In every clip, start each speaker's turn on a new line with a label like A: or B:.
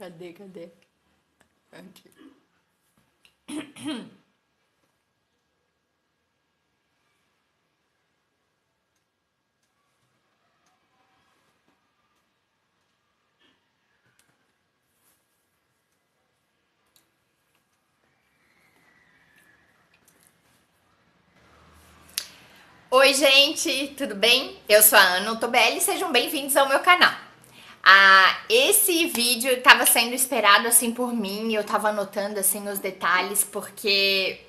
A: Cadê? Aqui. Oi, gente, tudo bem? Eu sou a Ana Tobelli e sejam bem-vindos ao meu canal. Esse vídeo estava sendo esperado assim por mim, eu estava anotando assim os detalhes porque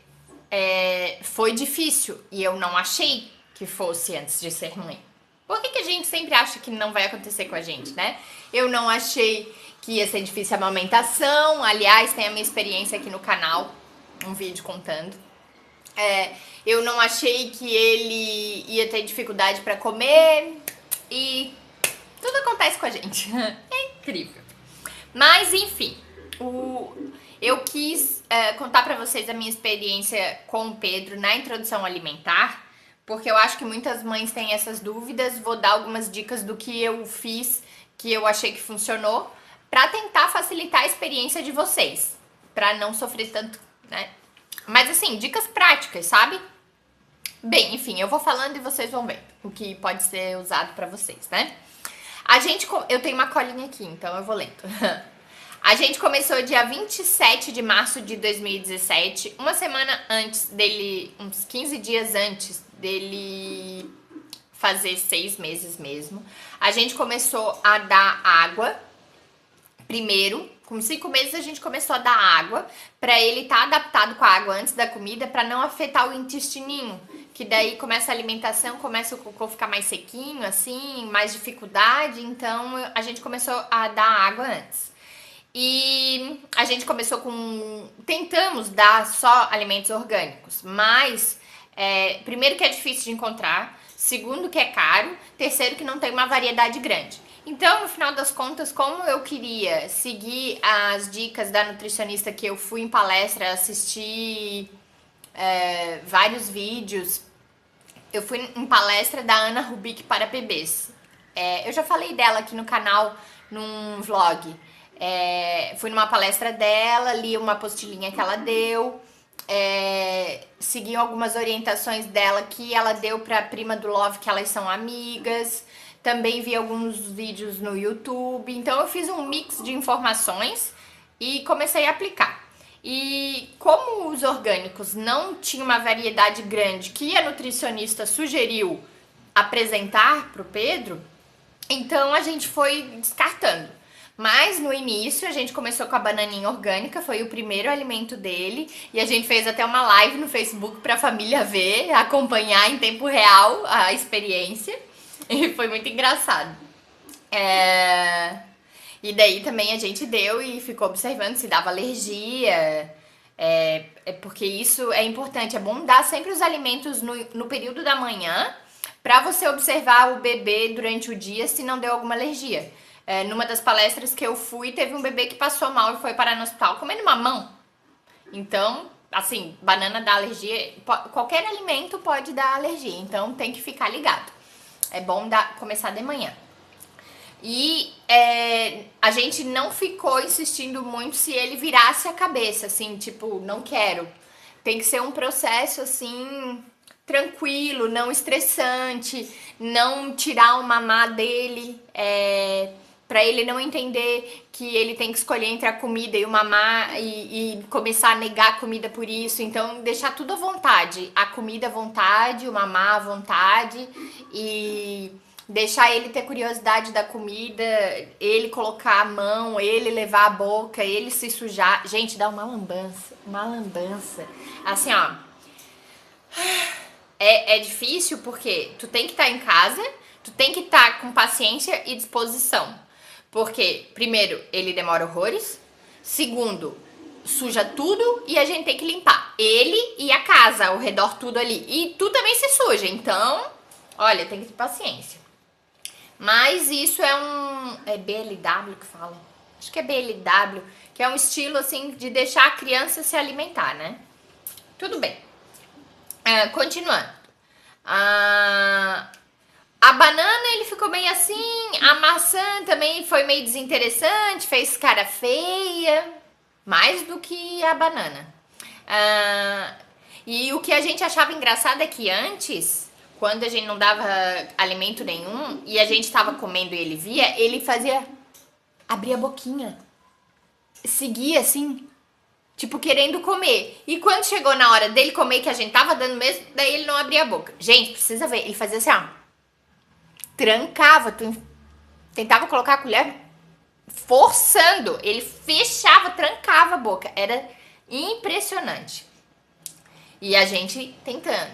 A: foi difícil e eu não achei que fosse antes de ser ruim. Por que a gente sempre acha que não vai acontecer com a gente, né? Eu não achei que ia ser difícil a amamentação, aliás, tem a minha experiência aqui no canal, um vídeo contando. Eu não achei que ele ia ter dificuldade para comer e tudo acontece com a gente. É incrível. Mas enfim, eu quis contar para vocês a minha experiência com o Pedro na introdução alimentar, porque eu acho que muitas mães têm essas dúvidas. Vou dar algumas dicas do que eu fiz, que eu achei que funcionou, para tentar facilitar a experiência de vocês, para não sofrer tanto, né? Mas assim, dicas práticas, sabe? Bem, enfim, eu vou falando e vocês vão ver o que pode ser usado pra vocês, né? Eu tenho uma colinha aqui, então eu vou lendo. A gente começou dia 27 de março de 2017, uma semana antes dele, uns 15 dias antes dele fazer 6 meses mesmo. A gente começou a dar água primeiro. Com 5 meses a gente começou a dar água para ele estar adaptado com a água antes da comida, para não afetar o intestininho, que daí começa a alimentação, começa o cocô ficar mais sequinho, assim, mais dificuldade. Então a gente começou a dar água antes. E a gente começou tentamos dar só alimentos orgânicos, mas primeiro que é difícil de encontrar, segundo que é caro, terceiro que não tem uma variedade grande. Então, no final das contas, como eu queria seguir as dicas da nutricionista que eu fui em palestra, assisti vários vídeos, eu fui em palestra da Ana Rubik para bebês. Eu já falei dela aqui no canal, num vlog. Fui numa palestra dela, li uma apostilinha que ela deu, segui algumas orientações dela que ela deu para a prima do Love, que elas são amigas. Também vi alguns vídeos no YouTube. Então eu fiz um mix de informações e comecei a aplicar. E como os orgânicos não tinham uma variedade grande que a nutricionista sugeriu apresentar para o Pedro, então a gente foi descartando. Mas no início a gente começou com a bananinha orgânica, foi o primeiro alimento dele, e a gente fez até uma live no Facebook para a família ver, acompanhar em tempo real a experiência, e foi muito engraçado. E daí também a gente deu e ficou observando se dava alergia, porque isso é importante, é bom dar sempre os alimentos no período da manhã, para você observar o bebê durante o dia se não deu alguma alergia. Numa das palestras que eu fui, teve um bebê que passou mal e foi parar no hospital comendo mamão. Então, assim, banana dá alergia, qualquer alimento pode dar alergia, então tem que ficar ligado. É bom começar de manhã. E a gente não ficou insistindo muito se ele virasse a cabeça, assim, tipo, não quero. Tem que ser um processo, assim, tranquilo, não estressante, não tirar o mamá dele, para ele não entender que ele tem que escolher entre a comida e o mamá e começar a negar a comida por isso. Então, deixar tudo à vontade. A comida à vontade, o mamá à vontade e deixar ele ter curiosidade da comida, ele colocar a mão, ele levar a boca, ele se sujar. Gente, dá uma lambança. Assim, ó. É difícil porque tu tem que estar em casa, tu tem que estar com paciência e disposição. Porque, primeiro, ele demora horrores. Segundo, suja tudo e a gente tem que limpar. Ele e a casa, ao redor tudo ali. E tu também se suja. Então, olha, tem que ter paciência. Mas isso é BLW que fala? Acho que é BLW, que é um estilo, assim, de deixar a criança se alimentar, né? Tudo bem. Continuando. A banana ele ficou meio assim, a maçã também foi meio desinteressante, fez cara feia, mais do que a banana. Ah, e o que a gente achava engraçado é que antes, quando a gente não dava alimento nenhum e a gente estava comendo e ele via, ele fazia, abria a boquinha, seguia assim, tipo querendo comer. E quando chegou na hora dele comer, que a gente tava dando mesmo, daí ele não abria a boca. Gente, precisa ver, ele fazia assim, ó, trancava, tentava colocar a colher forçando, ele fechava, trancava a boca, era impressionante. E a gente tentando.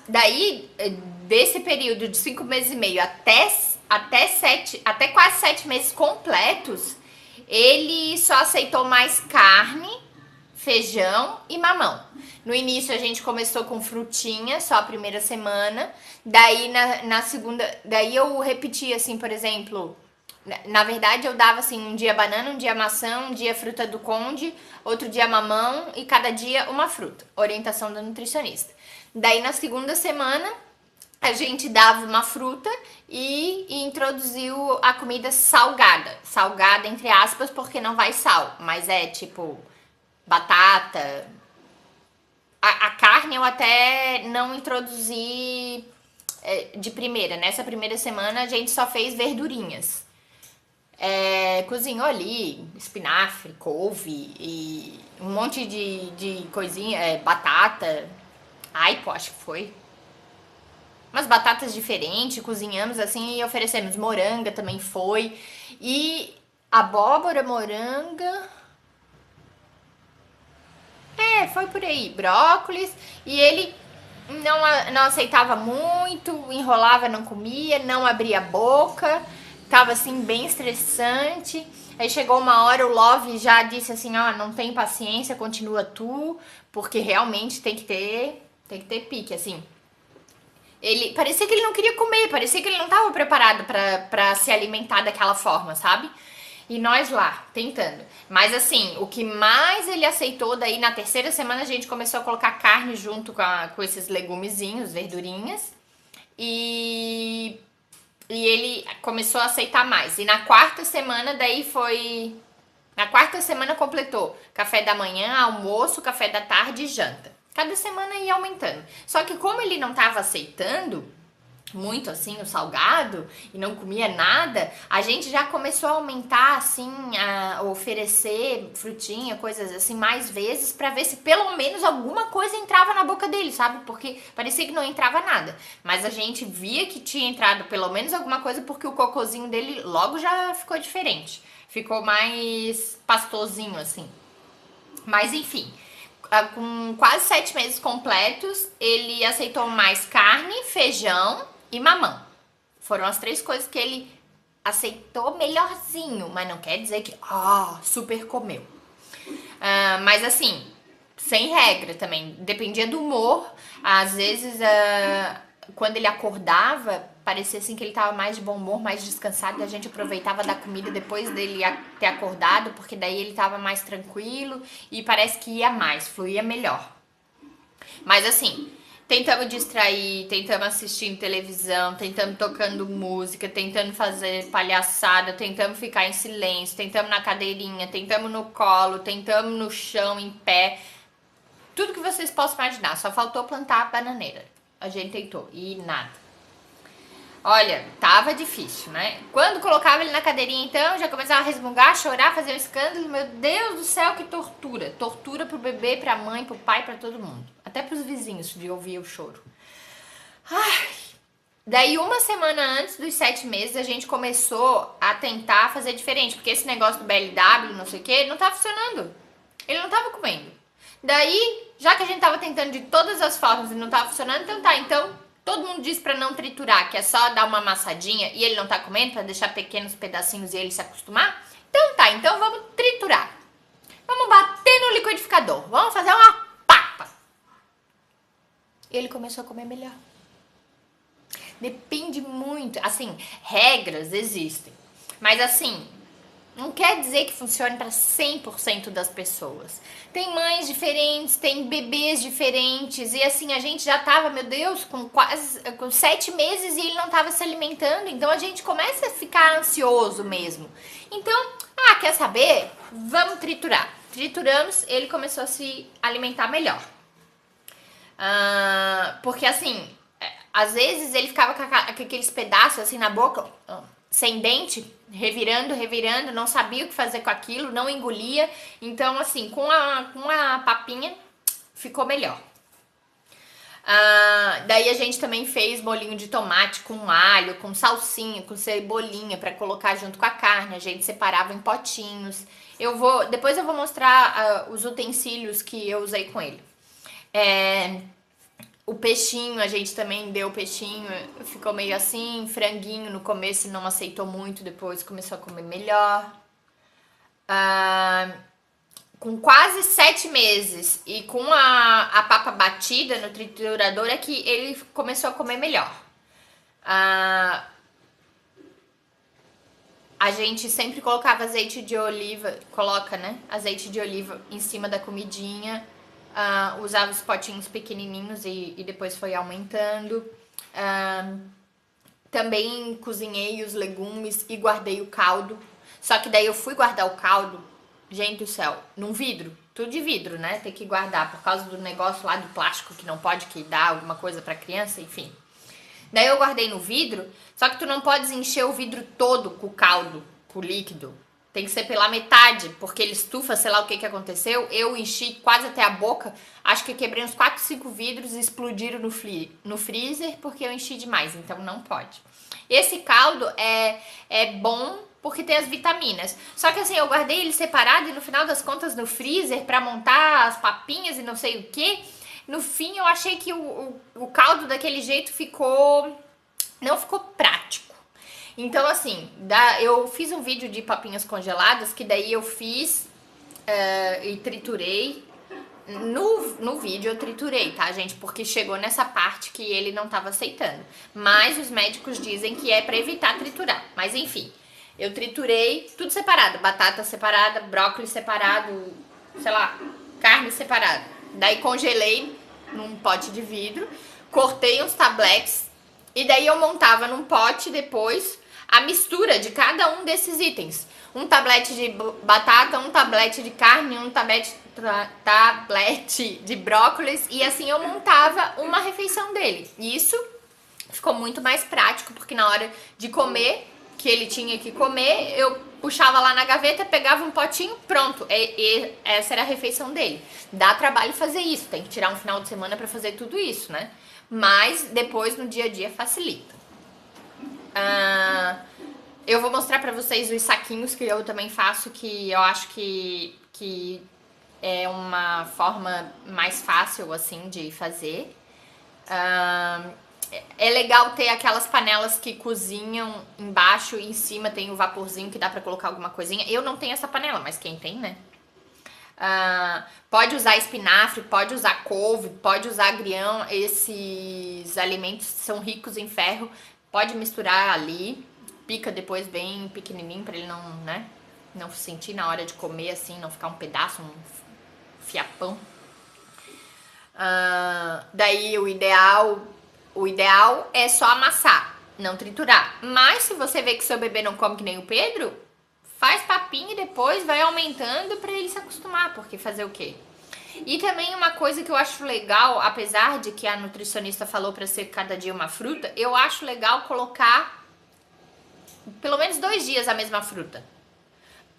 A: Daí, desse período de 5 meses e meio até quase 7 meses completos, ele só aceitou mais carne, feijão e mamão. No início a gente começou com frutinha, só a primeira semana. Daí na segunda, daí eu repetia assim, por exemplo, na verdade eu dava assim, um dia banana, um dia maçã, um dia fruta do conde, outro dia mamão e cada dia uma fruta. Orientação da nutricionista. Daí na segunda semana a gente dava uma fruta e introduziu a comida salgada. Salgada entre aspas, porque não vai sal, mas é tipo batata. A carne eu até não introduzi de primeira. Nessa primeira semana a gente só fez verdurinhas. Cozinhou ali espinafre, couve e um monte de coisinha, batata. Ai, pô, acho que foi. Umas batatas diferentes, cozinhamos assim e oferecemos. Moranga também foi. E abóbora, moranga. Foi por aí. Brócolis. E ele não aceitava muito, enrolava, não comia, não abria a boca. Tava assim, bem estressante. Aí chegou uma hora, o Love já disse assim, ó, não tem paciência, continua tu, porque realmente tem que ter pique, assim. Ele parecia que ele não queria comer, parecia que ele não estava preparado pra se alimentar daquela forma, sabe? E nós lá, tentando. Mas assim, o que mais ele aceitou, daí na terceira semana a gente começou a colocar carne junto com esses legumezinhos, verdurinhas. E ele começou a aceitar mais. E na quarta semana, daí foi. Na quarta semana completou café da manhã, almoço, café da tarde e janta. Cada semana ia aumentando. Só que como ele não estava aceitando muito assim o salgado e não comia nada, a gente já começou a aumentar assim, a oferecer frutinha, coisas assim mais vezes para ver se pelo menos alguma coisa entrava na boca dele, sabe? Porque parecia que não entrava nada, mas a gente via que tinha entrado pelo menos alguma coisa porque o cocôzinho dele logo já ficou diferente, ficou mais pastosinho assim. Mas enfim, com quase 7 meses completos, ele aceitou mais carne, feijão e mamão. Foram as 3 coisas que ele aceitou melhorzinho, mas não quer dizer que, super comeu. Mas assim, sem regra também, dependia do humor. Às vezes, quando ele acordava, parecia assim que ele tava mais de bom humor, mais descansado, e a gente aproveitava da comida depois dele ter acordado, porque daí ele tava mais tranquilo e parece que ia mais, fluía melhor. Mas assim, tentamos distrair, tentamos assistir televisão, tentamos tocando música, tentando fazer palhaçada, tentamos ficar em silêncio, tentamos na cadeirinha, tentamos no colo, tentamos no chão, em pé. Tudo que vocês possam imaginar, só faltou plantar a bananeira. A gente tentou e nada. Olha, tava difícil, né? Quando colocava ele na cadeirinha, então, já começava a resmungar, chorar, fazer um escândalo. Meu Deus do céu, que tortura. Tortura pro bebê, pra mãe, pro pai, pra todo mundo. Até pros vizinhos de ouvir o choro. Ai. Daí, uma semana antes dos 7 meses, a gente começou a tentar fazer diferente. Porque esse negócio do BLW, não sei o que, não tava funcionando. Ele não tava comendo. Daí, já que a gente tava tentando de todas as formas e não tava funcionando, então tá, então todo mundo diz pra não triturar, que é só dar uma amassadinha e ele não tá comendo, pra deixar pequenos pedacinhos e ele se acostumar. Então tá, então vamos triturar. Vamos bater no liquidificador, vamos fazer uma papa. E ele começou a comer melhor. Depende muito, assim, regras existem. Mas assim, não quer dizer que funcione para 100% das pessoas. Tem mães diferentes, tem bebês diferentes, e assim, a gente já tava, meu Deus, com 7 meses e ele não tava se alimentando, então a gente começa a ficar ansioso mesmo. Então, quer saber? Vamos triturar. Trituramos, ele começou a se alimentar melhor. Porque assim, às vezes ele ficava com aqueles pedaços assim na boca, sem dente, revirando, não sabia o que fazer com aquilo, não engolia. Então, assim, com a papinha ficou melhor. Daí a gente também fez bolinho de tomate com alho, com salsinha, com cebolinha para colocar junto com a carne. A gente separava em potinhos. Depois eu vou mostrar os utensílios que eu usei com ele. O peixinho, a gente também deu peixinho, ficou meio assim. Franguinho no começo não aceitou muito, depois começou a comer melhor. Com quase 7 meses e com a papa batida no triturador é que ele começou a comer melhor. A gente sempre colocava azeite de oliva, azeite de oliva em cima da comidinha. Usava os potinhos pequenininhos e depois foi aumentando. Também cozinhei os legumes e guardei o caldo. Só que daí eu fui guardar o caldo, gente do céu, num vidro. Tudo de vidro, né? Tem que guardar por causa do negócio lá do plástico que não pode, que dá alguma coisa pra criança, enfim. Daí eu guardei no vidro, só que tu não podes encher o vidro todo com o caldo, com o líquido. Tem que ser pela metade, porque ele estufa, sei lá o que aconteceu. Eu enchi quase até a boca, acho que quebrei uns 4, 5 vidros e explodiram no freezer, porque eu enchi demais, então não pode. Esse caldo é bom porque tem as vitaminas. Só que assim, eu guardei ele separado e no final das contas no freezer pra montar as papinhas e não sei o que. No fim eu achei que o caldo daquele jeito não ficou prático. Então, assim, eu fiz um vídeo de papinhas congeladas, que daí eu fiz e triturei. No vídeo eu triturei, tá, gente? Porque chegou nessa parte que ele não tava aceitando. Mas os médicos dizem que é pra evitar triturar. Mas enfim, eu triturei tudo separado. Batata separada, brócolis separado, sei lá, carne separada. Daí congelei num pote de vidro, cortei uns tabletes e daí eu montava num pote depois a mistura de cada um desses itens. Um tablete de batata, um tablete de carne, um tablete de brócolis, e assim eu montava uma refeição dele. E isso ficou muito mais prático, porque na hora de comer, que ele tinha que comer, eu puxava lá na gaveta, pegava um potinho, pronto. Essa era a refeição dele. Dá trabalho fazer isso, tem que tirar um final de semana pra fazer tudo isso, né? Mas depois no dia a dia facilita. Eu vou mostrar pra vocês os saquinhos que eu também faço, que eu acho que é uma forma mais fácil, assim, de fazer. É legal ter aquelas panelas que cozinham embaixo e em cima tem o vaporzinho que dá pra colocar alguma coisinha. Eu não tenho essa panela, mas quem tem, né? Pode usar espinafre, pode usar couve, pode usar agrião. Esses alimentos são ricos em ferro. Pode misturar ali. Pica depois bem pequenininho pra ele não sentir na hora de comer, assim, não ficar um pedaço, um fiapão. Daí o ideal é só amassar, não triturar. Mas se você vê que seu bebê não come que nem o Pedro, faz papinha e depois vai aumentando pra ele se acostumar, porque fazer o quê? E também uma coisa que eu acho legal, apesar de que a nutricionista falou pra ser cada dia uma fruta, eu acho legal colocar pelo menos 2 dias a mesma fruta,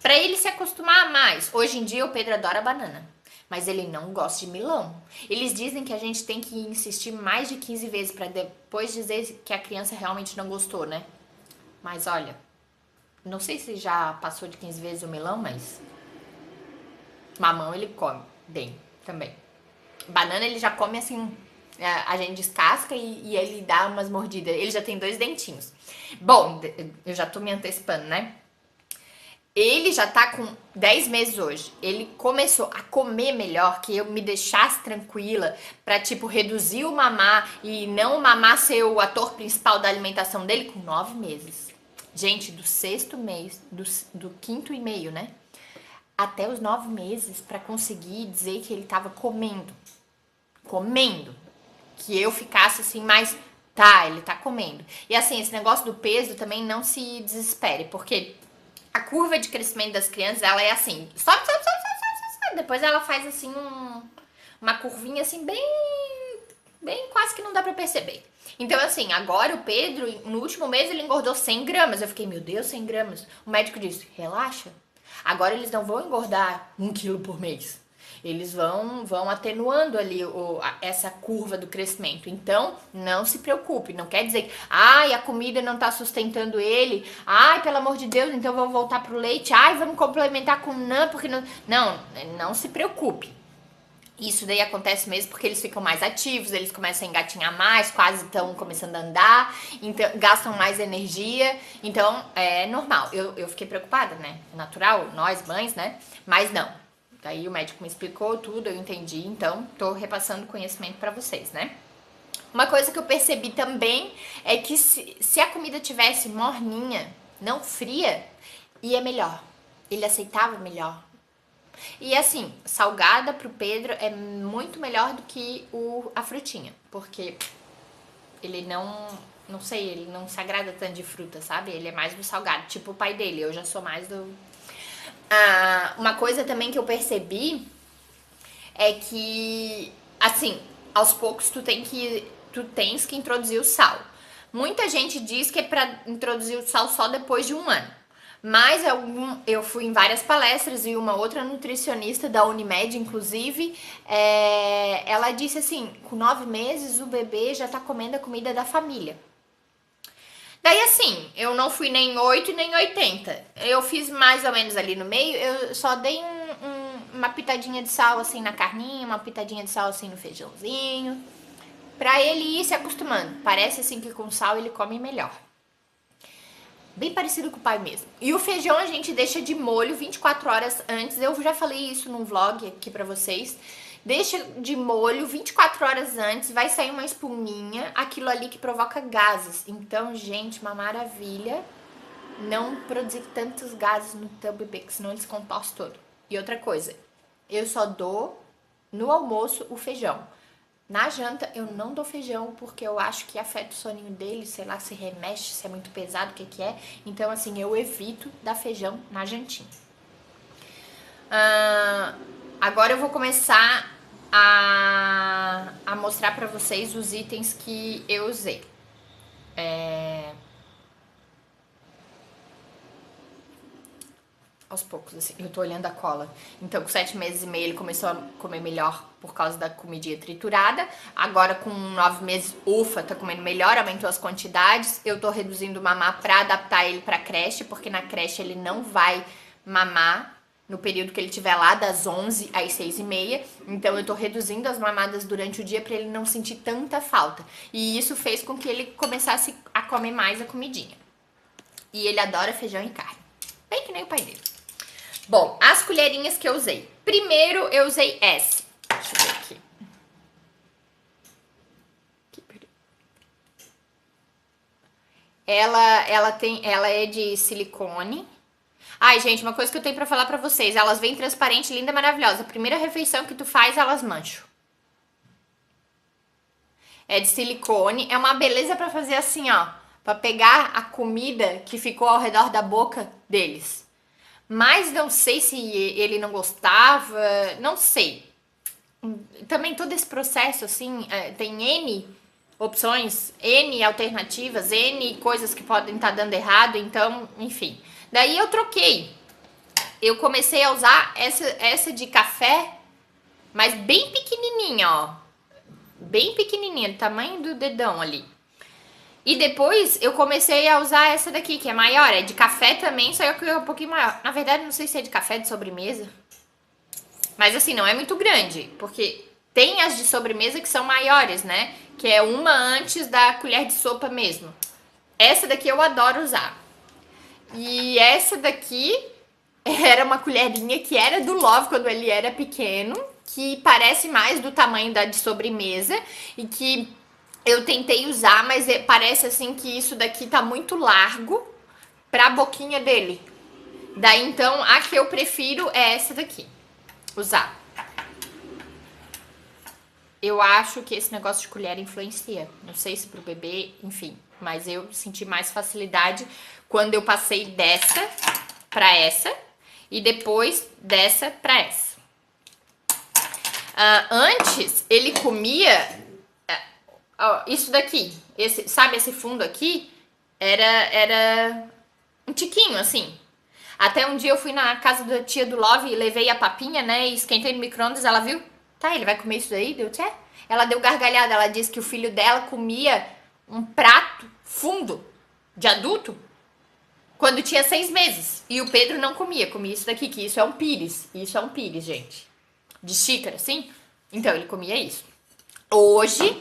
A: pra ele se acostumar mais. Hoje em dia o Pedro adora banana, mas ele não gosta de melão. Eles dizem que a gente tem que insistir mais de 15 vezes pra depois dizer que a criança realmente não gostou, né? Mas olha, não sei se já passou de 15 vezes o melão, mas mamão ele come bem também. Banana ele já come assim, a gente descasca e ele dá umas mordidas. Ele já tem 2 dentinhos. Bom, eu já tô me antecipando, né? Ele já tá com 10 meses hoje. Ele começou a comer melhor, que eu me deixasse tranquila pra, tipo, reduzir o mamar e não o mamar ser o ator principal da alimentação dele com 9 meses. Gente, do sexto mês, do quinto e meio, né? Até os 9 meses pra conseguir dizer que ele tava comendo. Comendo. Que eu ficasse assim, mais tá, ele tá comendo. E assim, esse negócio do peso também não se desespere, porque a curva de crescimento das crianças, ela é assim, sobe, sobe, sobe, sobe, sobe, sobe. Depois ela faz assim uma curvinha assim bem quase que não dá pra perceber. Então assim, agora o Pedro, no último mês ele engordou 100 gramas. Eu fiquei, meu Deus, 100 gramas. O médico disse, relaxa. Agora eles não vão engordar 1 quilo por mês. Eles vão atenuando ali essa curva do crescimento. Então, não se preocupe. Não quer dizer que, ai, a comida não tá sustentando ele. Ai, pelo amor de Deus, então vamos voltar pro leite. Ai, vamos complementar com NAN, porque não... Não se preocupe. Isso daí acontece mesmo porque eles ficam mais ativos, eles começam a engatinhar mais, quase estão começando a andar, então gastam mais energia, então é normal. Eu fiquei preocupada, né? É natural, nós mães, né? Mas não. Daí o médico me explicou tudo, eu entendi, então tô repassando conhecimento pra vocês, né? Uma coisa que eu percebi também é que se a comida tivesse morninha, não fria, ia melhor. Ele aceitava melhor. E assim, salgada pro Pedro é muito melhor do que a frutinha, porque ele não sei, ele não se agrada tanto de fruta, sabe? Ele é mais do salgado, tipo o pai dele, eu já sou mais do... uma coisa também que eu percebi é que, assim, aos poucos tu tens que introduzir o sal. Muita gente diz que é pra introduzir o sal só depois de 1 ano. Mas eu fui em várias palestras e uma outra nutricionista da Unimed, inclusive, ela disse assim, com 9 meses o bebê já tá comendo a comida da família. Daí assim, eu não fui nem 8 nem 80. Eu fiz mais ou menos ali no meio, eu só dei uma pitadinha de sal assim na carninha, uma pitadinha de sal assim no feijãozinho, pra ele ir se acostumando. Parece assim que com sal ele come melhor. Bem parecido com o pai mesmo. E o feijão a gente deixa de molho 24 horas antes. Eu já falei isso num vlog aqui pra vocês. Deixa de molho 24 horas antes, vai sair uma espuminha, aquilo ali que provoca gases. Então, gente, uma maravilha não produzir tantos gases no teu bebê, que senão ele se contorce todo. E outra coisa, eu só dou no almoço o feijão. Na janta eu não dou feijão porque eu acho que afeta o soninho dele, sei lá, se remexe, se é muito pesado, o que que é. Então, assim, eu evito dar feijão na jantinha. Agora eu vou começar a mostrar pra vocês os itens que eu usei. Aos poucos, assim, eu tô olhando a cola. Então, com 7 meses e meio ele começou a comer melhor por causa da comidinha triturada. Agora, com 9 meses, ufa, tá comendo melhor, aumentou as quantidades. Eu tô reduzindo o mamar pra adaptar ele pra creche, porque na creche ele não vai mamar no período que ele tiver lá, das 11 às 6h30. Então, eu tô reduzindo as mamadas durante o dia pra ele não sentir tanta falta. E isso fez com que ele começasse a comer mais a comidinha. E ele adora feijão e carne. Bem que nem o pai dele. Bom, as colherinhas que eu usei. Primeiro eu usei essa. Deixa eu ver aqui. Ela é de silicone. Ai, gente, uma coisa que eu tenho pra falar pra vocês. Elas vêm transparente, linda, maravilhosa. A primeira refeição que tu faz, elas mancham. É de silicone. É uma beleza pra fazer assim, ó. Pra pegar a comida que ficou ao redor da boca deles. Mas não sei se ele não gostava, não sei. Também todo esse processo, assim, tem N opções, N alternativas, N coisas que podem estar dando errado, então, enfim. Daí eu troquei. Eu comecei a usar essa de café, mas bem pequenininha, ó. Bem pequenininha, do tamanho do dedão ali. E depois eu comecei a usar essa daqui, que é maior, é de café também, só que é um pouquinho maior. Na verdade, não sei se é de café, de sobremesa. Mas assim, não é muito grande, porque tem as de sobremesa que são maiores, né? Que é uma antes da colher de sopa mesmo. Essa daqui eu adoro usar. E essa daqui era uma colherinha que era do Love quando ele era pequeno, que parece mais do tamanho da de sobremesa e que... eu tentei usar, mas parece assim que isso daqui tá muito largo pra boquinha dele. Daí, então, a que eu prefiro é essa daqui. Usar. Eu acho que esse negócio de colher influencia. Não sei se pro bebê, enfim. Mas eu senti mais facilidade quando eu passei dessa pra essa. E depois dessa pra essa. Antes, ele comia isso daqui. Sabe esse fundo aqui? Era um tiquinho, assim. Até um dia eu fui na casa da tia do Love e levei a papinha, né? E esquentei no micro-ondas, ela viu. Tá, ele vai comer isso daí? Deu tchê? Ela deu gargalhada, ela disse que o filho dela comia um prato fundo de adulto quando tinha 6 meses. E o Pedro não comia isso daqui, que isso é um pires. Isso é um pires, gente. De xícara, assim. Então, ele comia isso. Hoje,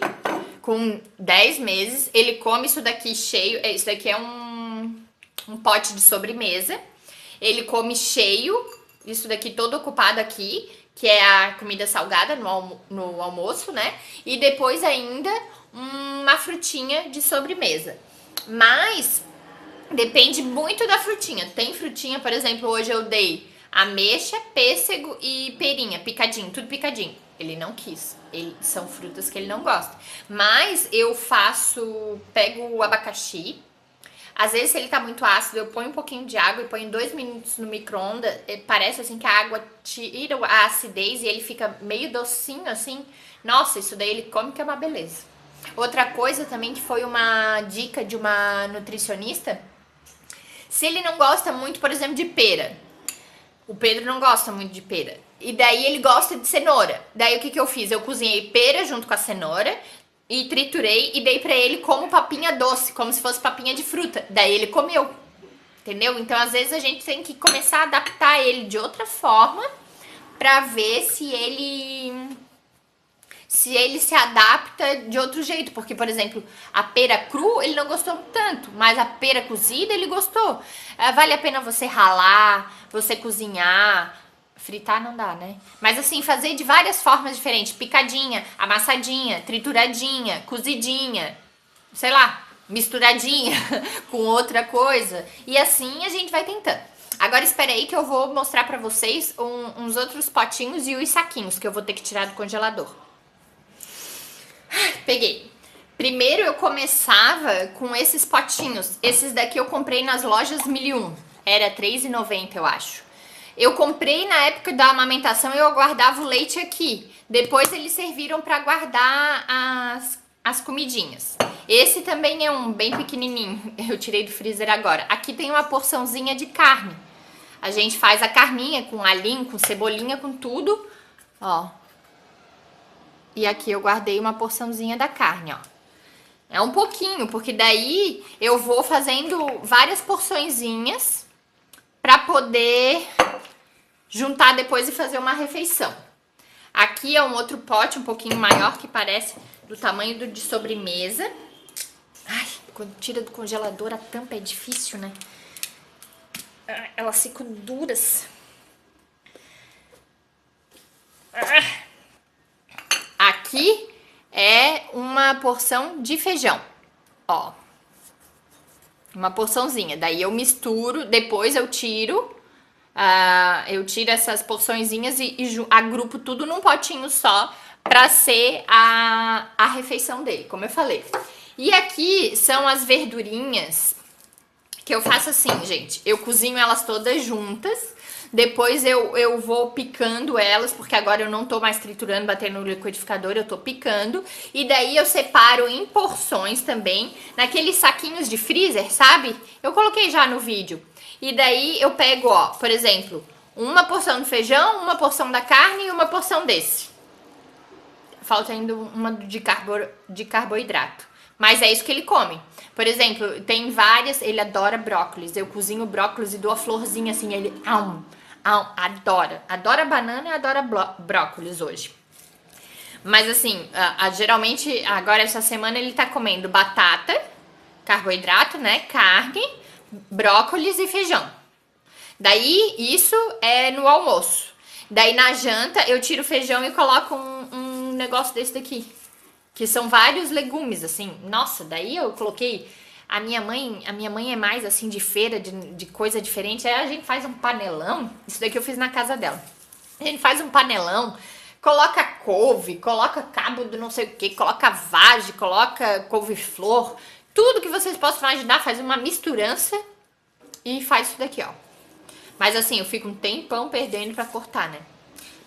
A: com 10 meses, ele come isso daqui cheio. Isso daqui é um pote de sobremesa. Ele come cheio, isso daqui todo ocupado aqui, que é a comida salgada no almoço, né? E depois ainda uma frutinha de sobremesa. Mas depende muito da frutinha. Tem frutinha, por exemplo, hoje eu dei ameixa, pêssego e perinha, picadinho, tudo picadinho. Ele não quis. São frutas que ele não gosta. Mas eu pego o abacaxi. Às vezes, se ele tá muito ácido, eu ponho um pouquinho de água e ponho 2 minutos no micro-ondas. Parece assim que a água tira a acidez e ele fica meio docinho, assim. Nossa, isso daí ele come que é uma beleza. Outra coisa também que foi uma dica de uma nutricionista. Se ele não gosta muito, por exemplo, de pera. O Pedro não gosta muito de pera. E daí ele gosta de cenoura. Daí o que eu fiz? Eu cozinhei pera junto com a cenoura e triturei e dei pra ele como papinha doce, como se fosse papinha de fruta. Daí ele comeu, entendeu? Então às vezes a gente tem que começar a adaptar ele de outra forma pra ver se ele se adapta de outro jeito. Porque, por exemplo, a pera cru ele não gostou tanto, mas a pera cozida ele gostou. Vale a pena você ralar, você cozinhar. Fritar não dá, né? Mas assim, fazer de várias formas diferentes. Picadinha, amassadinha, trituradinha, cozidinha, sei lá, misturadinha com outra coisa. E assim a gente vai tentando. Agora espera aí que eu vou mostrar pra vocês uns outros potinhos e os saquinhos que eu vou ter que tirar do congelador. Peguei. Primeiro eu começava com esses potinhos. Esses daqui eu comprei nas lojas 1001. Era R$3,90, eu acho. Eu comprei na época da amamentação e eu guardava o leite aqui. Depois eles serviram para guardar as comidinhas. Esse também é um bem pequenininho. Eu tirei do freezer agora. Aqui tem uma porçãozinha de carne. A gente faz a carninha com alhinho, com cebolinha, com tudo. Ó. E aqui eu guardei uma porçãozinha da carne, ó. É um pouquinho, porque daí eu vou fazendo várias porçõezinhas para poder juntar depois e fazer uma refeição. Aqui é um outro pote um pouquinho maior, que parece do tamanho do de sobremesa. Ai, quando tira do congelador a tampa é difícil, né? Elas ficam duras. Aqui é uma porção de feijão, ó. Uma porçãozinha. Daí eu misturo, depois eu tiro essas porçõezinhas e agrupo tudo num potinho só pra ser a refeição dele, como eu falei. E aqui são as verdurinhas que eu faço assim, gente. Eu cozinho elas todas juntas. Depois eu vou picando elas, porque agora eu não tô mais triturando, batendo no liquidificador, eu tô picando. E daí eu separo em porções também, naqueles saquinhos de freezer, sabe? Eu coloquei já no vídeo. E daí eu pego, ó, por exemplo, uma porção do feijão, uma porção da carne e uma porção desse. Falta ainda uma de carboidrato. Mas é isso que ele come. Por exemplo, tem várias, ele adora brócolis. Eu cozinho brócolis e dou a florzinha assim, ele adora. Adora banana e adora brócolis hoje. Mas assim, geralmente, agora essa semana ele tá comendo batata, carboidrato, né, carne, brócolis e feijão. Daí, isso é no almoço. Daí, na janta, eu tiro o feijão e coloco um negócio desse daqui. Que são vários legumes, assim. Nossa, daí eu coloquei A minha mãe é mais assim de feira, de coisa diferente. Aí a gente faz um panelão. Isso daqui eu fiz na casa dela. A gente faz um panelão, coloca couve, coloca cabo do não sei o que, coloca vagem, coloca couve-flor. Tudo que vocês possam imaginar, faz uma misturança e faz isso daqui, ó. Mas assim, eu fico um tempão perdendo pra cortar, né?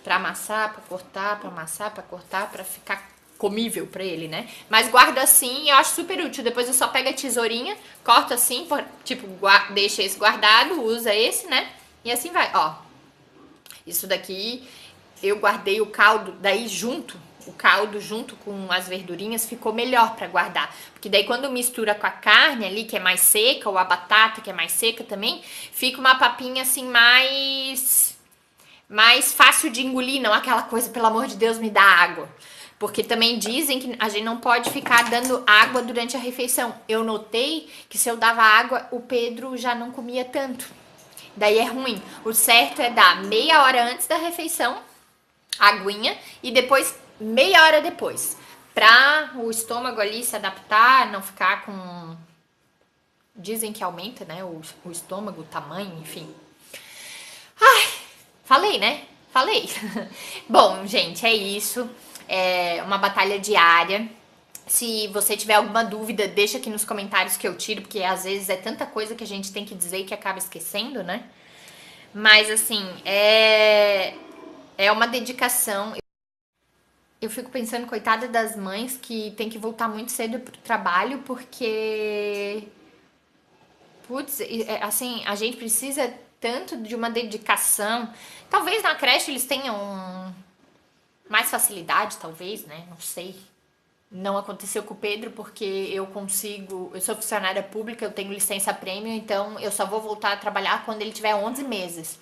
A: Pra amassar, pra cortar, pra amassar, pra cortar, pra ficar comível pra ele, né? Mas guardo assim e eu acho super útil. Depois eu só pego a tesourinha, corto assim, tipo, deixa esse guardado, usa esse, né? E assim vai, ó. Isso daqui, eu guardei o caldo, daí o caldo junto com as verdurinhas ficou melhor pra guardar. Porque daí quando mistura com a carne ali, que é mais seca, ou a batata, que é mais seca também, fica uma papinha assim mais fácil de engolir, não aquela coisa, pelo amor de Deus, me dá água. Porque também dizem que a gente não pode ficar dando água durante a refeição. Eu notei que se eu dava água, o Pedro já não comia tanto. Daí é ruim. O certo é dar meia hora antes da refeição, aguinha, e depois meia hora depois. Pra o estômago ali se adaptar, não ficar com... Dizem que aumenta, né? O estômago, o tamanho, enfim. Ai, falei, né? Falei. Bom, gente, é isso. É uma batalha diária. Se você tiver alguma dúvida, deixa aqui nos comentários que eu tiro, porque às vezes é tanta coisa que a gente tem que dizer e que acaba esquecendo, né? Mas assim, é uma dedicação. Eu fico pensando, coitada das mães que tem que voltar muito cedo pro trabalho, porque, putz, assim, a gente precisa tanto de uma dedicação. Talvez na creche eles tenham mais facilidade, talvez, né? Não sei. Não aconteceu com o Pedro porque eu sou funcionária pública, eu tenho licença prêmio, então eu só vou voltar a trabalhar quando ele tiver 11 meses.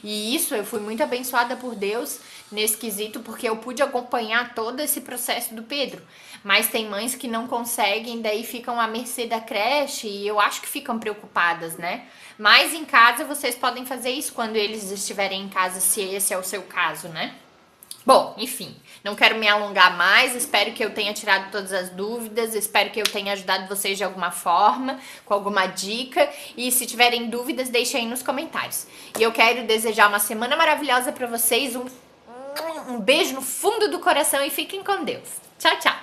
A: E isso eu fui muito abençoada por Deus nesse quesito, porque eu pude acompanhar todo esse processo do Pedro. Mas tem mães que não conseguem, daí ficam à mercê da creche e eu acho que ficam preocupadas, né? Mas em casa vocês podem fazer isso quando eles estiverem em casa, se esse é o seu caso, né? Bom, enfim, não quero me alongar mais, espero que eu tenha tirado todas as dúvidas, espero que eu tenha ajudado vocês de alguma forma, com alguma dica, e se tiverem dúvidas, deixem aí nos comentários. E eu quero desejar uma semana maravilhosa pra vocês, um beijo no fundo do coração e fiquem com Deus. Tchau, tchau!